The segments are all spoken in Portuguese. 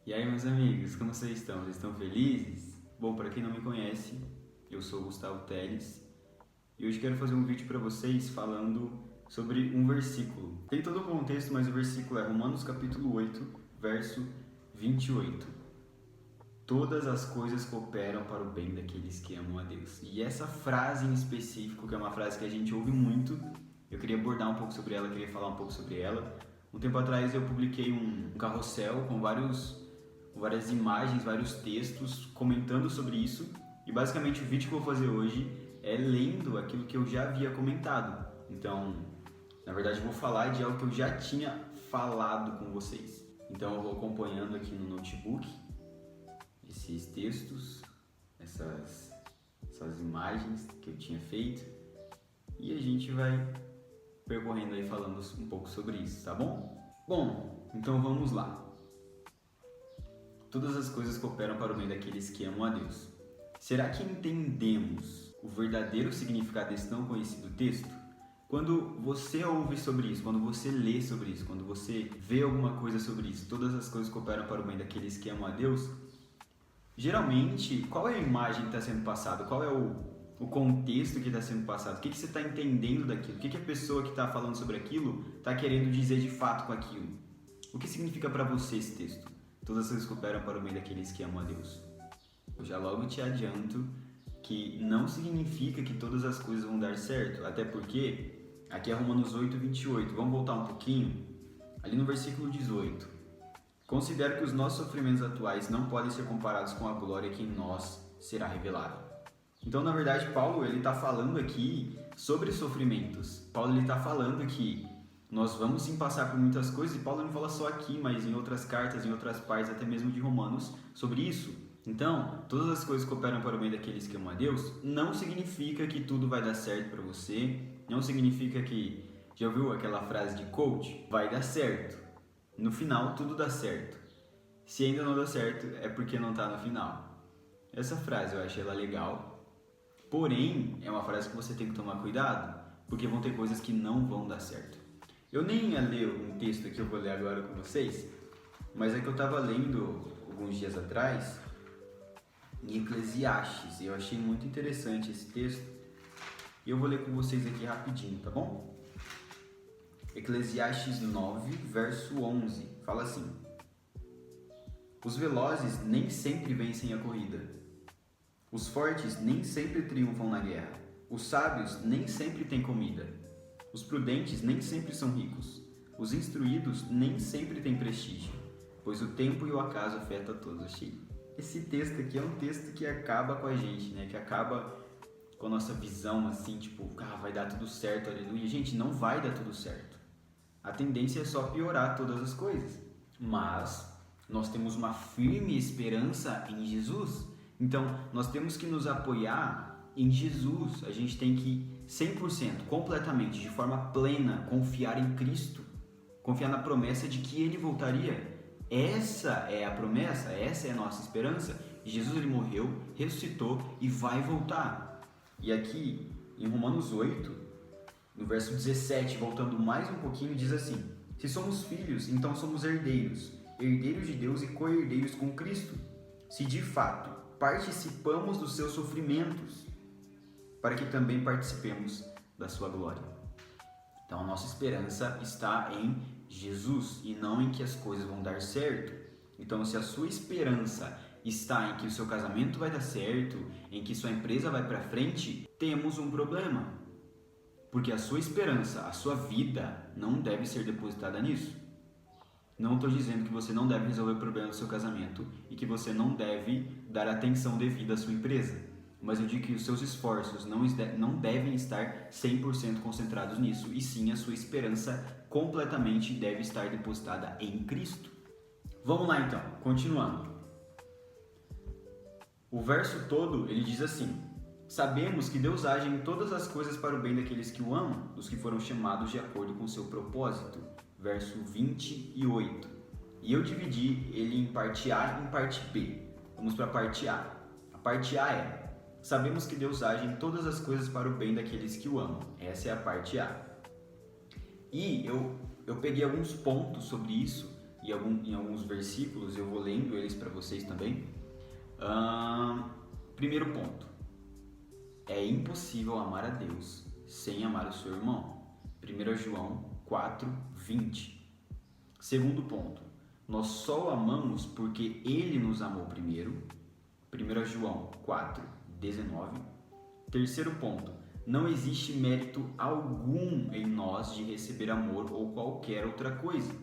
E aí, meus amigos, como vocês estão? Vocês estão felizes? Bom, para quem não me conhece, eu sou o Gustavo Teles e hoje quero fazer um vídeo para vocês falando sobre um versículo. Tem todo o contexto, mas o versículo é Romanos capítulo 8, verso 28. Todas as coisas cooperam para o bem daqueles que amam a Deus. E essa frase em específico, que é uma frase que a gente ouve muito, eu queria abordar um pouco sobre ela, queria falar um pouco sobre ela. Um tempo atrás eu publiquei um carrossel com várias imagens, vários textos comentando sobre isso. E basicamente o vídeo que eu vou fazer hoje é lendo aquilo que eu já havia comentado. Então, na verdade eu vou falar de algo que eu já tinha falado com vocês. Então eu vou acompanhando aqui no notebook esses textos, essas imagens que eu tinha feito. E a gente vai percorrendo aí falando um pouco sobre isso, tá bom? Bom, então vamos lá. Todas as coisas cooperam para o bem daqueles que amam a Deus. Será que entendemos o verdadeiro significado desse tão conhecido texto? Quando você ouve sobre isso, quando você lê sobre isso, quando você vê alguma coisa sobre isso, todas as coisas cooperam para o bem daqueles que amam a Deus, geralmente, qual é a imagem que está sendo passada? Qual é o contexto que está sendo passado? O que você está entendendo daquilo? O que a pessoa que está falando sobre aquilo está querendo dizer de fato com aquilo? O que significa para você esse texto? Todas as coisas cooperam para o bem daqueles que amam a Deus. Eu já logo te adianto que não significa que todas as coisas vão dar certo, até porque aqui é Romanos 8, 28. Vamos voltar um pouquinho? Ali no versículo 18. Considero que os nossos sofrimentos atuais não podem ser comparados com a glória que em nós será revelada. Então, na verdade, Paulo está falando aqui sobre sofrimentos. Paulo está falando que nós vamos sim passar por muitas coisas, e Paulo não fala só aqui, mas em outras cartas, em outras partes, até mesmo de Romanos, sobre isso. Então, todas as coisas cooperam para o bem daqueles que amam a Deus, não significa que tudo vai dar certo para você, não significa que, já ouviu aquela frase de coach? Vai dar certo. No final, tudo dá certo. Se ainda não dá certo, é porque não está no final. Essa frase eu achei ela legal, porém, é uma frase que você tem que tomar cuidado, porque vão ter coisas que não vão dar certo. Eu nem ia ler um texto que eu vou ler agora com vocês, mas é que eu estava lendo alguns dias atrás em Eclesiastes, e eu achei muito interessante esse texto, e eu vou ler com vocês aqui rapidinho, tá bom? Eclesiastes 9, verso 11, fala assim: os velozes nem sempre vencem a corrida, os fortes nem sempre triunfam na guerra, os sábios nem sempre têm comida, os prudentes nem sempre são ricos, os instruídos nem sempre têm prestígio, pois o tempo e o acaso afetam a todos. Achei esse texto aqui é um texto que acaba com a gente, né? Que acaba com a nossa visão, assim, tipo, vai dar tudo certo, aleluia. Gente, não vai dar tudo certo. A tendência é só piorar todas as coisas. Mas nós temos uma firme esperança em Jesus. Então, nós temos que nos apoiar em Jesus. A gente tem que 100%, completamente, de forma plena, confiar em Cristo. Confiar na promessa de que Ele voltaria. Essa é a promessa, essa é a nossa esperança. Jesus, Ele morreu, ressuscitou e vai voltar. E aqui, em Romanos 8, no verso 17, voltando mais um pouquinho, diz assim: se somos filhos, então somos herdeiros, herdeiros de Deus e co-herdeiros com Cristo, se de fato participamos dos seus sofrimentos, para que também participemos da sua glória. Então a nossa esperança está em Jesus e não em que as coisas vão dar certo. Então, se a sua esperança está em que o seu casamento vai dar certo, em que sua empresa vai para frente, temos um problema. Porque a sua esperança, a sua vida não deve ser depositada nisso. Não estou dizendo que você não deve resolver o problema do seu casamento e que você não deve dar atenção devida à sua empresa. Mas eu digo que os seus esforços não devem estar 100% concentrados nisso, e sim a sua esperança completamente deve estar depositada em Cristo. Vamos lá então, continuando. O verso todo, ele diz assim: sabemos que Deus age em todas as coisas para o bem daqueles que o amam, dos que foram chamados de acordo com o seu propósito. Verso 28. E eu dividi ele em parte A e em parte B. Vamos para a parte A. A parte A é: sabemos que Deus age em todas as coisas para o bem daqueles que o amam. Essa é a parte A. E eu peguei alguns pontos sobre isso e em alguns versículos, eu vou lendo eles para vocês também. Primeiro ponto, é impossível amar a Deus sem amar o seu irmão. 1 João 4:20. Segundo ponto, nós só o amamos porque Ele nos amou primeiro. 1 João 4:19. Terceiro ponto, não existe mérito algum em nós de receber amor ou qualquer outra coisa.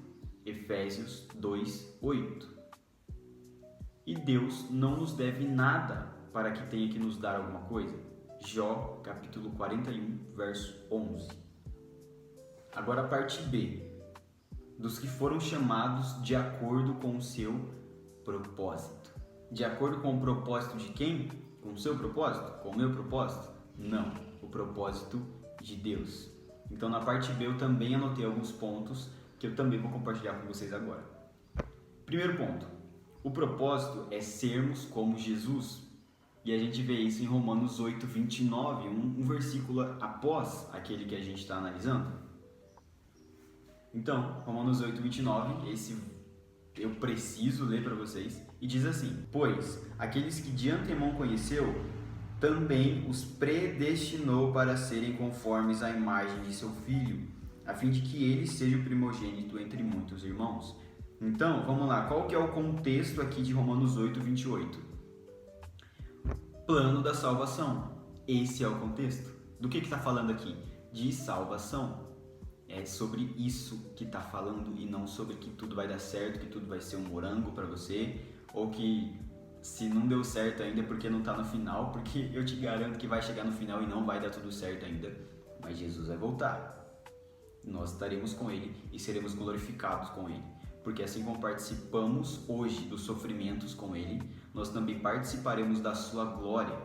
Efésios 2:8. E Deus não nos deve nada para que tenha que nos dar alguma coisa. Jó, capítulo 41, verso 11. Agora a parte B. Dos que foram chamados de acordo com o seu propósito. De acordo com o propósito de quem? Com o seu propósito? Com o meu propósito? Não, o propósito de Deus. Então na parte B eu também anotei alguns pontos que eu também vou compartilhar com vocês agora. Primeiro ponto, o propósito é sermos como Jesus. E a gente vê isso em Romanos 8:29, um versículo após aquele que a gente está analisando. Então, Romanos 8:29, esse eu preciso ler para vocês, e diz assim: pois aqueles que de antemão conheceu, também os predestinou para serem conformes à imagem de seu Filho, a fim de que ele seja o primogênito entre muitos irmãos. Então, vamos lá, qual que é o contexto aqui de Romanos 8:28? Plano da salvação. Esse é o contexto. Do que está falando aqui? De salvação. É sobre isso que está falando e não sobre que tudo vai dar certo, que tudo vai ser um morango para você, ou que se não deu certo ainda é porque não está no final, porque eu te garanto que vai chegar no final e não vai dar tudo certo ainda. Mas Jesus vai voltar. Nós estaremos com Ele e seremos glorificados com Ele. Porque assim como participamos hoje dos sofrimentos com Ele, nós também participaremos da sua glória.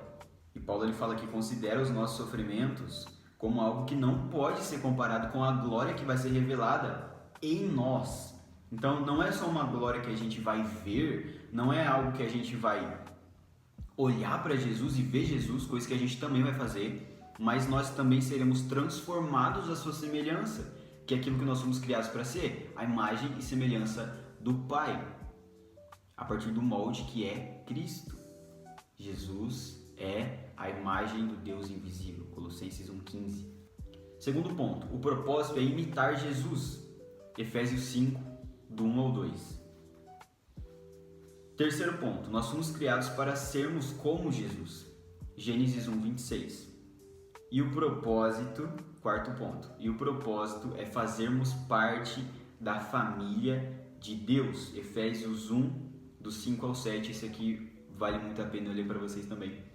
E Paulo ele fala que considera os nossos sofrimentos como algo que não pode ser comparado com a glória que vai ser revelada em nós. Então não é só uma glória que a gente vai ver, não é algo que a gente vai olhar para Jesus e ver Jesus, coisa que a gente também vai fazer, mas nós também seremos transformados à sua semelhança, que é aquilo que nós fomos criados para ser, a imagem e semelhança do Pai, a partir do molde que é Cristo. Jesus é a imagem do Deus invisível, Colossenses 1:15. Segundo ponto, o propósito é imitar Jesus, Efésios 5, do 1 ao 2. Terceiro ponto, nós fomos criados para sermos como Jesus, Gênesis 1:26. E o propósito, quarto ponto, e o propósito é fazermos parte da família de Deus, Efésios 1, do 5 ao 7, esse aqui vale muito a pena eu ler para vocês também.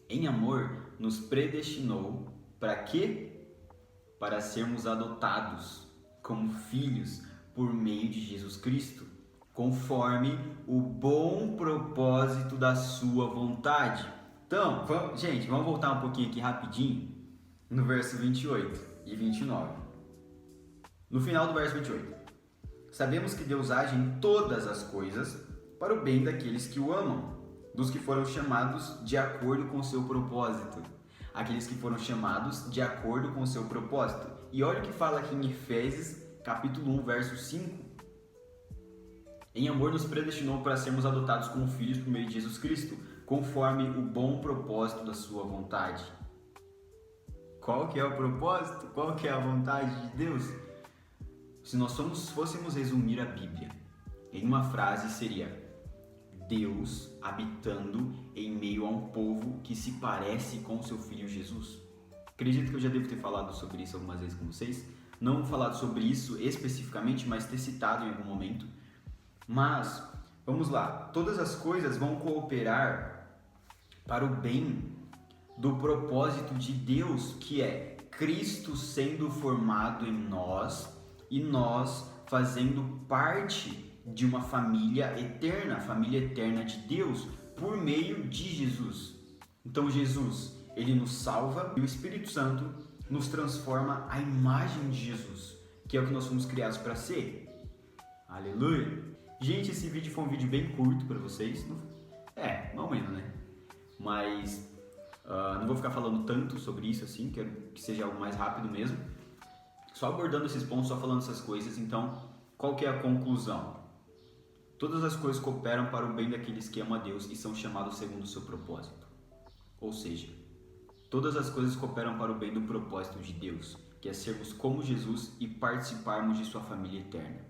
Em amor, nos predestinou para quê? Para sermos adotados como filhos por meio de Jesus Cristo, conforme o bom propósito da sua vontade. Então, vamos voltar um pouquinho aqui rapidinho no verso 28 e 29. No final do verso 28. Sabemos que Deus age em todas as coisas para o bem daqueles que o amam, dos que foram chamados de acordo com o seu propósito. Aqueles que foram chamados de acordo com o seu propósito. E olha o que fala aqui em Efésios, capítulo 1, verso 5. Em amor nos predestinou para sermos adotados como filhos por meio de Jesus Cristo, conforme o bom propósito da sua vontade. Qual que é o propósito? Qual que é a vontade de Deus? Se nós fôssemos resumir a Bíblia em uma frase, seria: Deus habitando em meio a um povo que se parece com o seu Filho Jesus. Acredito que eu já devo ter falado sobre isso algumas vezes com vocês. Não falado sobre isso especificamente, mas ter citado em algum momento. Mas, vamos lá. Todas as coisas vão cooperar para o bem do propósito de Deus, que é Cristo sendo formado em nós e nós fazendo parte de uma família eterna, a família eterna de Deus, por meio de Jesus. Então Jesus, ele nos salva e o Espírito Santo nos transforma à imagem de Jesus, que é o que nós fomos criados para ser. Aleluia! Gente, esse vídeo foi um vídeo bem curto para vocês. Não menos, né? Mas não vou ficar falando tanto sobre isso assim, quero que seja algo mais rápido mesmo. Só abordando esses pontos, só falando essas coisas. Então, qual que é a conclusão? Todas as coisas cooperam para o bem daqueles que amam a Deus e são chamados segundo o seu propósito. Ou seja, todas as coisas cooperam para o bem do propósito de Deus, que é sermos como Jesus e participarmos de sua família eterna.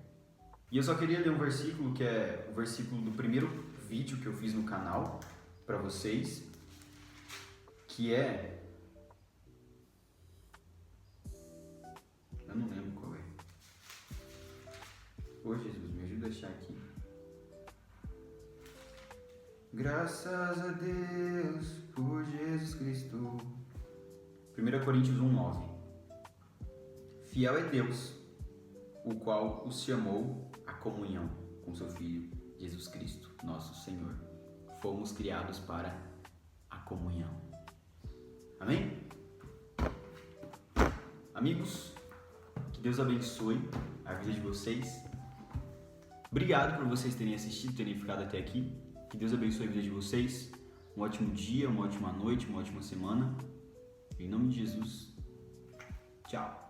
E eu só queria ler um versículo, que é o versículo do primeiro vídeo que eu fiz no canal para vocês, que é... eu não lembro qual é. Ô Jesus, me ajuda a achar aqui. Graças a Deus por Jesus Cristo. 1 Coríntios 1:9. Fiel é Deus, o qual os chamou à comunhão com seu Filho, Jesus Cristo, nosso Senhor. Fomos criados para a comunhão. Amém? Amigos, que Deus abençoe a vida de vocês. Obrigado por vocês terem assistido, terem ficado até aqui. Que Deus abençoe a vida de vocês. Um ótimo dia, uma ótima noite, uma ótima semana. Em nome de Jesus. Tchau.